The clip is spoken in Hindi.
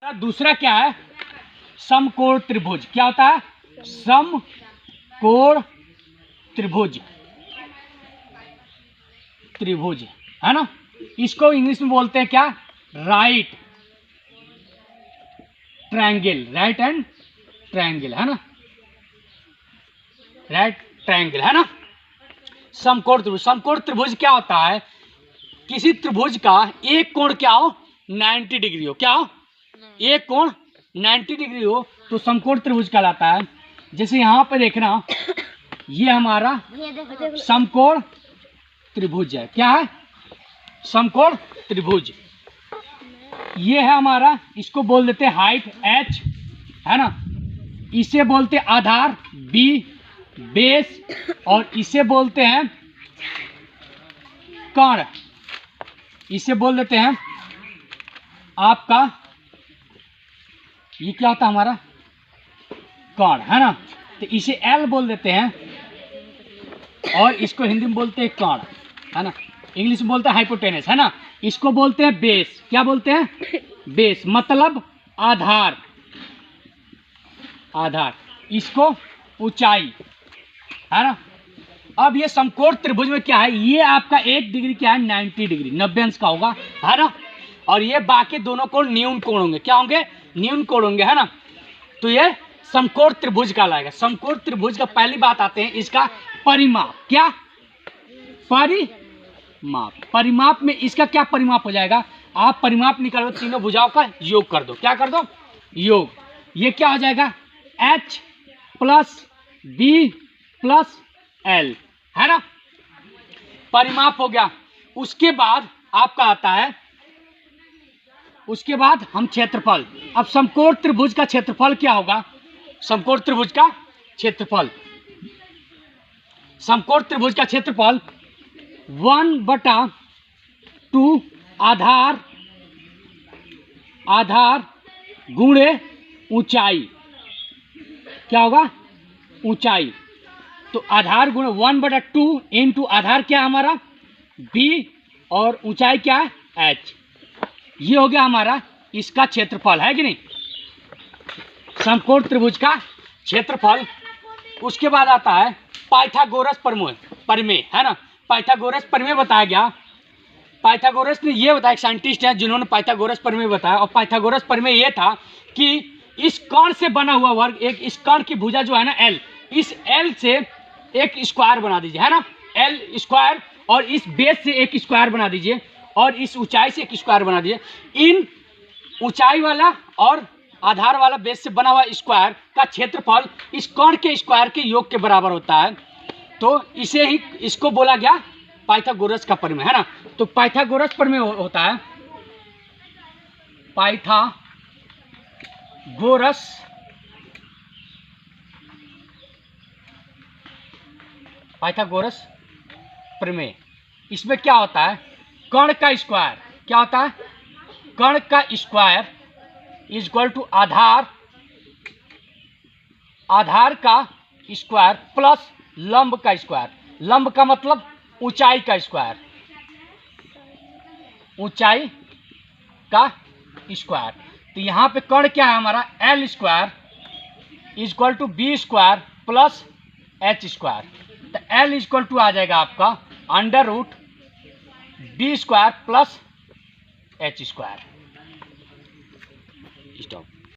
दूसरा क्या है, समकोण त्रिभुज। क्या होता है? समकोण त्रिभुज, त्रिभुज है ना। इसको इंग्लिश में बोलते हैं क्या? Right triangle, right and triangle है ना, राइट ट्रायंगल है ना। समकोण त्रिभुज, समकोण त्रिभुज क्या होता है? किसी त्रिभुज का एक कोण क्या हो? 90 डिग्री हो। क्या हो? एक कोण 90 डिग्री हो तो समकोण त्रिभुज कहलाता है। जैसे यहाँ पे देखना, ये हमारा समकोण त्रिभुज है। क्या है? समकोण त्रिभुज। ये है हमारा, इसको बोल देते हैं हाइट h है ना, इसे बोलते हैं आधार b, बेस, और इसे बोलते हैं कर्ण, इसे बोल देते हैं आपका, ये क्या होता है हमारा? कर्ण है ना। तो इसे L बोल देते हैं और इसको हिंदी में बोलते हैं कर्ण है ना, इंग्लिश में बोलते हैं हाइपोटेनस है ना। इसको बोलते हैं बेस। क्या बोलते हैं? बेस मतलब आधार, आधार। इसको ऊंचाई है ना। अब ये समकोण त्रिभुज में क्या है, ये आपका एक डिग्री क्या है? 90 डिग्री, 90 अंश का होगा है ना। और ये बाकी दोनों कोण न्यून कोण होंगे। क्या होंगे? न्यून कोण होंगे है ना। तो ये समकोण त्रिभुज कहलाएगा। समकोण त्रिभुज का पहली बात आते हैं इसका परिमाप। क्या? परिमाप। परिमाप में इसका क्या परिमाप हो जाएगा? आप परिमाप निकालो, तीनों भुजाओं का योग कर दो। क्या कर दो? योग। ये क्या हो जाएगा? h plus b plus l है ना, परिमाप हो गया। उसके बाद आपका आता है, उसके बाद हम क्षेत्रफल। अब समकोण त्रिभुज का क्षेत्रफल क्या होगा? समकोण त्रिभुज का क्षेत्रफल, समकोण त्रिभुज का क्षेत्रफल 1/2 आधार, आधार गुणे ऊंचाई। क्या होगा? ऊंचाई। तो आधार गुणे 1/2 इंटू आधार क्या है हमारा? b, और ऊंचाई क्या है? h। ये हो गया हमारा इसका क्षेत्रफल, है कि नहीं, समकोण त्रिभुज का क्षेत्रफल। उसके बाद आता है पाइथागोरस प्रमेय है ना। पाइथागोरस प्रमेय बताया गया। पाइथागोरस ने ये बताया, साइंटिस्ट हैं जिन्होंने पाइथागोरस प्रमेय बताया। और पाइथागोरस प्रमेय ये था कि इस कर्ण से बना हुआ वर्ग, एक इस कर्ण की भुजा जो है ना l, इस l से एक स्क्वायर बना दीजिए है ना, l स्क्वायर, और इस बेस से एक स्क्वायर बना दीजिए, और इस ऊंचाई से एक स्क्वायर बना दीजिए। इन ऊंचाई वाला और आधार वाला बेस से बना हुआ स्क्वायर का क्षेत्रफल इस कर्ण के स्क्वायर के योग के बराबर होता है। तो इसे ही, इसको बोला गया पाइथागोरस का प्रमेय है ना। तो पाइथागोरस प्रमेय होता है पाइथागोरस प्रमेय। इसमें क्या होता है? कर्ण का स्क्वायर। क्या होता है? कर्ण का स्क्वायर इज इक्वल टू आधार, आधार का स्क्वायर प्लस लंब का स्क्वायर। लंब का मतलब ऊंचाई का स्क्वायर, ऊंचाई का स्क्वायर। तो यहाँ पे कर्ण क्या है हमारा? l square is equal to B square plus h square. तो l इज इक्वल टू आ जाएगा आपका under root B square plus h square. Stop.